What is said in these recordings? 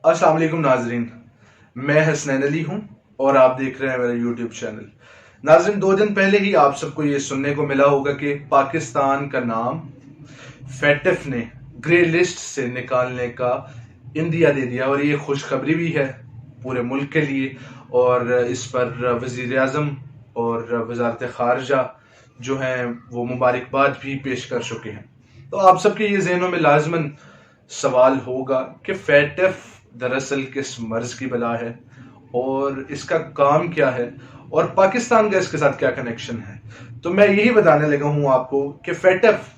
अस्सलाम वालेकुम नाजरीन, मैं हसनैन अली हूं और आप देख रहे हैं मेरा यूट्यूब चैनल। नाजरीन, 2 दिन पहले ही आप सबको ये सुनने को मिला होगा कि पाकिस्तान का नाम फैटफ ने ग्रे लिस्ट से निकालने का इंदिया दे दिया और ये खुशखबरी भी है पूरे मुल्क के लिए। और इस पर वजीर आज़म और वजारत खारजा जो हैं वो मुबारकबाद भी पेश कर चुके हैं। तो आप सबके ये ज़हनों में लाजमन सवाल होगा कि फैटफ दरअसल किस मर्ज की बला है और इसका काम क्या है और पाकिस्तान का इसके साथ क्या कनेक्शन है। तो मैं यही बताने लगा हूं आपको कि फैटफ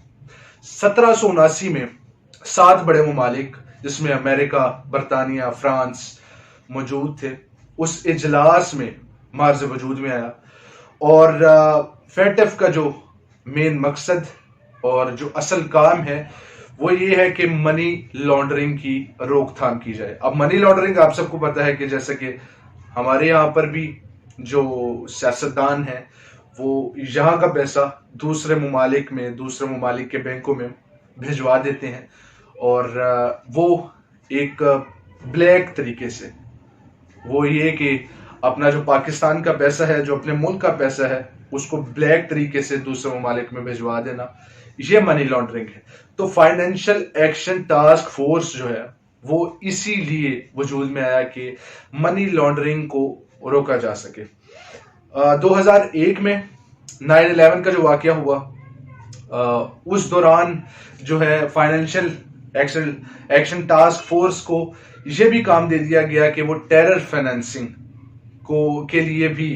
1779 में 7 बड़े ममालिक जिसमें अमेरिका, बरतानिया, फ्रांस मौजूद थे, उस इजलास में मार्ज वजूद में आया। और फैटफ का जो मेन मकसद और जो असल काम है वो ये है कि मनी लॉन्ड्रिंग की रोकथाम की जाए। अब मनी लॉन्ड्रिंग आप सबको पता है कि जैसे कि हमारे यहाँ पर भी जो सियासतदान है वो यहाँ का पैसा दूसरे ममालिक के बैंकों में भिजवा देते हैं और वो एक ब्लैक तरीके से वो ये कि अपना जो पाकिस्तान का पैसा है, जो अपने मुल्क का पैसा है, उसको ब्लैक तरीके से दूसरे ममालिक में भिजवा देना, ये मनी लॉन्ड्रिंग है। तो फाइनेंशियल एक्शन टास्क फोर्स जो है वो इसीलिए वजूद में आया कि मनी लॉन्ड्रिंग को रोका जा सके। 2001 में 9/11 का जो वाकया हुआ, उस दौरान जो है फाइनेंशियल एक्शन टास्क फोर्स को यह भी काम दे दिया गया कि वो टेरर फाइनेंसिंग के लिए भी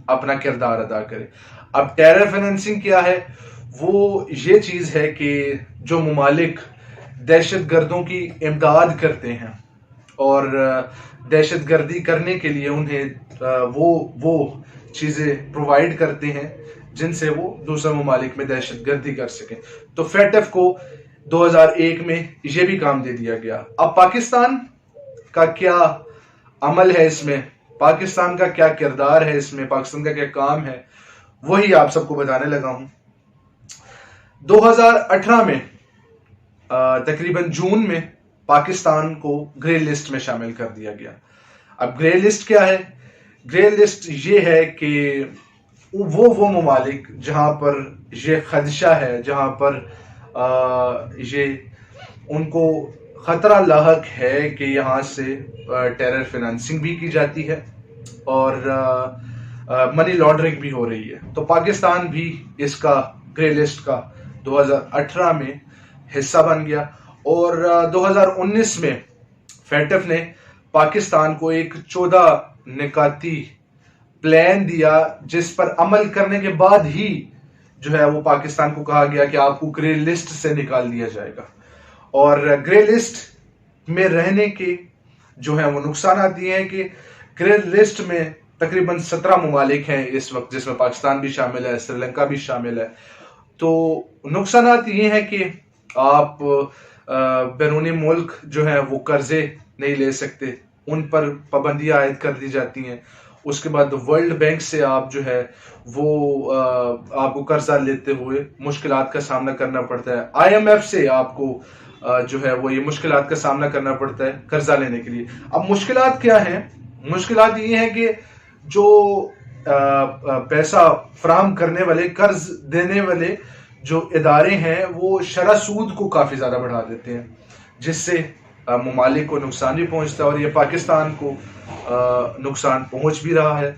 अपना किरदार अदा करे। अब टेरर फाइनेंसिंग क्या है? वो ये चीज है कि जो ममालिक दहशत गर्दों की इमदाद करते हैं और दहशत गर्दी करने के लिए उन्हें वो चीजें प्रोवाइड करते हैं जिनसे वो दूसरे ममालिक में दहशत गर्दी कर सके। तो फैटफ को 2001 में ये भी काम दे दिया गया। अब पाकिस्तान का क्या अमल है इसमें, पाकिस्तान का क्या किरदार है इसमें, पाकिस्तान का क्या काम है, वही आप सबको बताने लगा हूं। 2018 में तकरीबन जून में पाकिस्तान को ग्रे लिस्ट में शामिल कर दिया गया। अब ग्रे लिस्ट क्या है? ग्रे लिस्ट ये है कि वो ममालिक जहां पर ये खदशा है, जहां पर ये उनको खतरा लाहक है कि यहाँ से टेरर फाइनेंसिंग भी की जाती है और मनी लॉन्ड्रिंग भी हो रही है। तो पाकिस्तान भी इसका ग्रे लिस्ट का 2018 में हिस्सा बन गया और 2019 में फैटफ ने पाकिस्तान को एक 14 निकाती प्लान दिया जिस पर अमल करने के बाद ही जो है वो पाकिस्तान को कहा गया कि आपको ग्रे लिस्ट से निकाल दिया जाएगा। और ग्रे लिस्ट में रहने के जो है वो नुकसान ये हैं कि ग्रे लिस्ट में तकरीबन 17 ममालिक हैं इस वक्त, जिसमें पाकिस्तान भी शामिल है, श्रीलंका भी शामिल है। तो नुकसान ये हैं कि आप बैरूनी मुल्क जो है वो कर्जे नहीं ले सकते, उन पर पाबंदियां आयद कर दी जाती हैं। उसके बाद वर्ल्ड बैंक से आप जो है वो आपको कर्जा लेते हुए मुश्किलात का सामना करना पड़ता है। IMF से आपको जो है वो ये मुश्किलात का सामना करना पड़ता है कर्जा लेने के लिए। अब मुश्किलात क्या हैं? मुश्किलात ये हैं कि जो पैसा फराहम करने वाले, कर्ज देने वाले जो इदारे हैं वो शरह सूद को काफी ज्यादा बढ़ा देते हैं, जिससे ममालिक को नुकसान भी पहुंचता है और ये पाकिस्तान को नुकसान पहुंच भी रहा है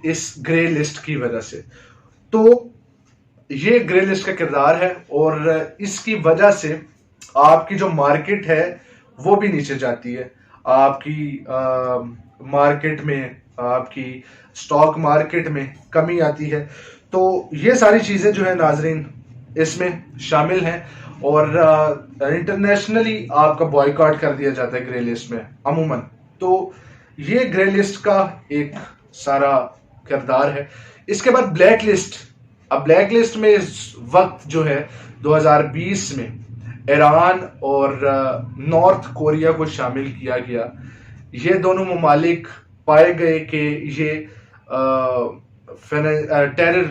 इस ग्रे लिस्ट की वजह से। तो ये ग्रे लिस्ट का किरदार है और इसकी वजह से आपकी जो मार्केट है वो भी नीचे जाती है। आपकी मार्केट में, आपकी स्टॉक मार्केट में कमी आती है। तो ये सारी चीजें जो है नाजरीन इसमें शामिल हैं और इंटरनेशनली आपका बॉयकॉट कर दिया जाता है ग्रे लिस्ट में अमूमन। तो ये ग्रे लिस्ट का एक सारा किरदार है। इसके बाद ब्लैक लिस्ट। अब ब्लैक लिस्ट में इस वक्त जो है 2020 में ईरान और नॉर्थ कोरिया को शामिल किया गया। ये दोनों ममालिक पाए गए कि ये टेरर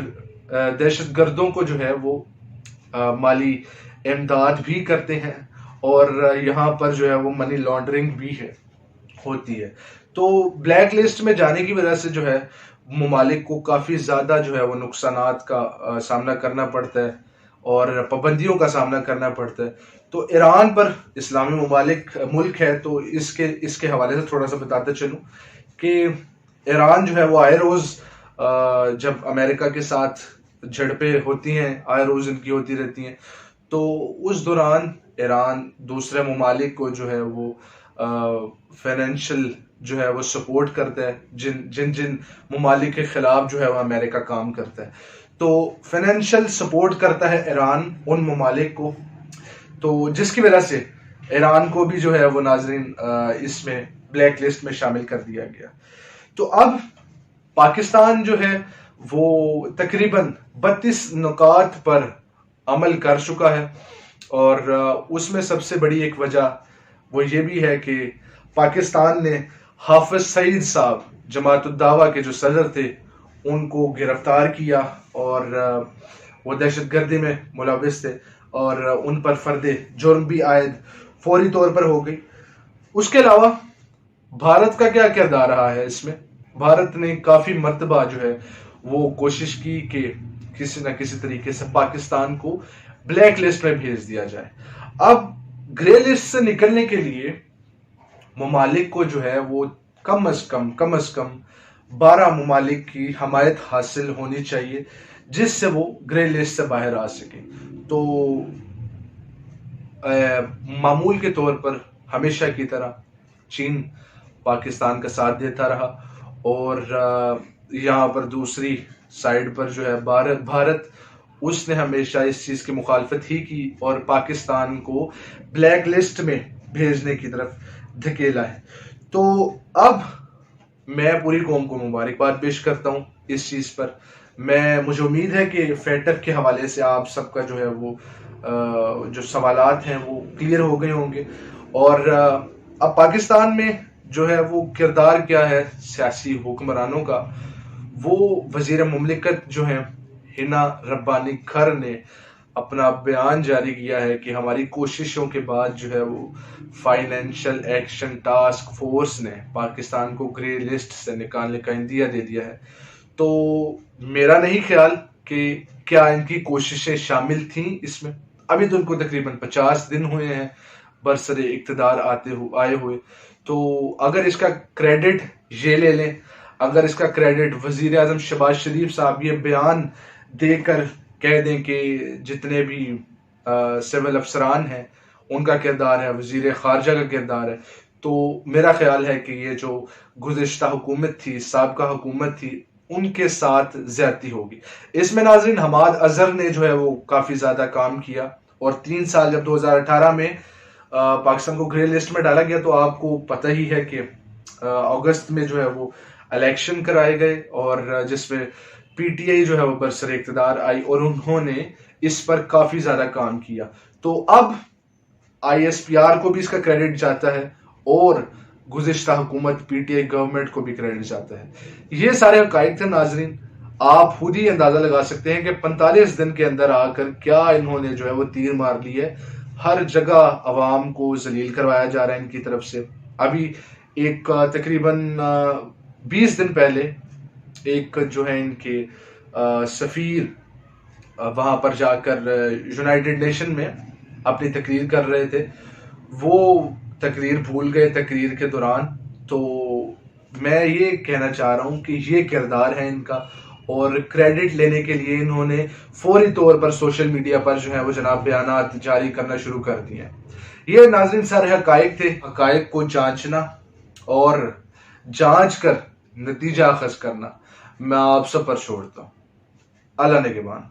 दहशत गर्दों को जो है वो माली इमदाद भी करते हैं और यहाँ पर जो है वो मनी लॉन्ड्रिंग भी है। ہوتی ہے. تو بلیک لسٹ میں جانے کی وجہ سے جو ہے ممالک کو کافی زیادہ جو ہے وہ نقصانات کا سامنا کرنا پڑتا ہے اور پابندیوں کا سامنا کرنا پڑتا ہے. تو ایران پر اسلامی ملک ہے تو اس کے حوالے سے تھوڑا سا بتاتے چلوں کہ ایران جو ہے وہ آئے روز جب امریکہ کے ساتھ جھڑپیں ہوتی ہیں، آئے روز ان کی ہوتی رہتی ہیں، تو اس دوران ایران دوسرے ممالک کو جو ہے وہ فائنینشل جو ہے وہ سپورٹ کرتا ہے، جن ممالک کے خلاف جو ہے وہ امریکہ کام کرتا ہے. تو فائنینشل سپورٹ کرتا ہے ایران ان ممالک کو، تو جس کی وجہ سے ایران کو بھی جو ہے وہ ناظرین اس میں بلیک لسٹ میں شامل کر دیا گیا. تو اب پاکستان جو ہے وہ تقریباً 32 نکات پر عمل کر چکا ہے، اور اس میں سب سے بڑی ایک وجہ وہ یہ بھی ہے کہ پاکستان نے حافظ سعید صاحب جماعت الدعوہ کے جو صدر تھے ان کو گرفتار کیا، اور وہ دہشت گردی میں ملوث تھے اور ان پر فرد جرم بھی عائد فوری طور پر ہو گئی. اس کے علاوہ بھارت کا کیا کردار رہا ہے اس میں؟ بھارت نے کافی مرتبہ جو ہے وہ کوشش کی کہ کسی نہ کسی طریقے سے پاکستان کو بلیک لسٹ میں بھیج دیا جائے. اب گرے لسٹ سے نکلنے کے لیے ممالک کو جو ہے وہ کم از کم 12 ممالک کی حمایت حاصل ہونی چاہیے جس سے وہ گرے لسٹ سے باہر آ سکے. تو معمول کے طور پر ہمیشہ کی طرح چین پاکستان کا ساتھ دیتا رہا، اور یہاں پر دوسری سائیڈ پر جو ہے بھارت اس نے ہمیشہ اس چیز کی مخالفت ہی کی اور پاکستان کو بلیک لسٹ میں بھیجنے کی طرف دھکیلا ہے. تو اب میں پوری قوم کو مبارکباد پیش کرتا ہوں اس چیز پر. مجھے امید ہے کہ فیٹر کے حوالے سے آپ سب کا جو ہے وہ جو سوالات ہیں وہ کلیئر ہو گئے ہوں گے، اور اب پاکستان میں جو ہے وہ کردار کیا ہے سیاسی حکمرانوں کا. وہ وزیر مملکت جو ہیں ہنا ربانی کھر نے اپنا بیان جاری کیا ہے کہ ہماری کوششوں کے بعد جو ہے وہ فائنینشل ایکشن ٹاسک فورس نے پاکستان کو گرے لسٹ سے نکالنے کا عندیہ دے دیا ہے. تو میرا نہیں خیال کہ کیا ان کی کوششیں شامل تھیں اس میں. ابھی تو ان کو تقریباً 50 دن ہوئے ہیں برسر اقتدار آئے ہوئے. تو اگر اس کا کریڈٹ یہ لے لیں، اگر اس کا کریڈٹ وزیر اعظم شہباز شریف صاحب یہ بیان دے کر کہہ دیں کہ جتنے بھی سول افسران ہیں ان کا کردار ہے، وزیر خارجہ کا کردار ہے، تو میرا خیال ہے کہ یہ جو گزشتہ حکومت تھی، سابقہ حکومت تھی، ان کے ساتھ زیادتی ہوگی. اس میں ناظرین حماد اظہر نے جو ہے وہ کافی زیادہ کام کیا، اور 3 سال جب 2018 میں پاکستان کو گرے لسٹ میں ڈالا گیا تو آپ کو پتہ ہی ہے کہ اگست میں جو ہے وہ الیکشن کرائے گئے، اور جس میں پی ٹی آئی جو ہے وہ برسر اقتدار آئی اور انہوں نے اس پر کافی زیادہ کام کیا. تو اب آئی ایس پی آر کو بھی اس کا کریڈٹ جاتا ہے اور گزشتہ حکومت پی ٹی آئی گورنمنٹ کو بھی کریڈٹ جاتا ہے. یہ سارے حقائق تھے ناظرین. آپ خود ہی اندازہ لگا سکتے ہیں کہ 45 دن کے اندر آ کر کیا انہوں نے جو ہے وہ تیر مار لی ہے. ہر جگہ عوام کو ذلیل کروایا جا رہا ہے ان کی طرف سے. ابھی ایک تقریباً 20 دن پہلے ایک جو ہے ان کے سفیر وہاں پر جا کر یونائٹڈ نیشن میں اپنی تقریر کر رہے تھے، وہ تقریر بھول گئے تقریر کے دوران. تو میں یہ کہنا چاہ رہا ہوں کہ یہ کردار ہے ان کا، اور کریڈٹ لینے کے لیے انہوں نے فوری طور پر سوشل میڈیا پر جو ہے وہ جناب بیانات جاری کرنا شروع کر دیے ہیں. یہ ناظرین سارے حقائق تھے. حقائق کو جانچنا اور جانچ کر نتیجہ اخذ کرنا میں آپ سب پر چھوڑتا ہوں. اللہ نگہبان.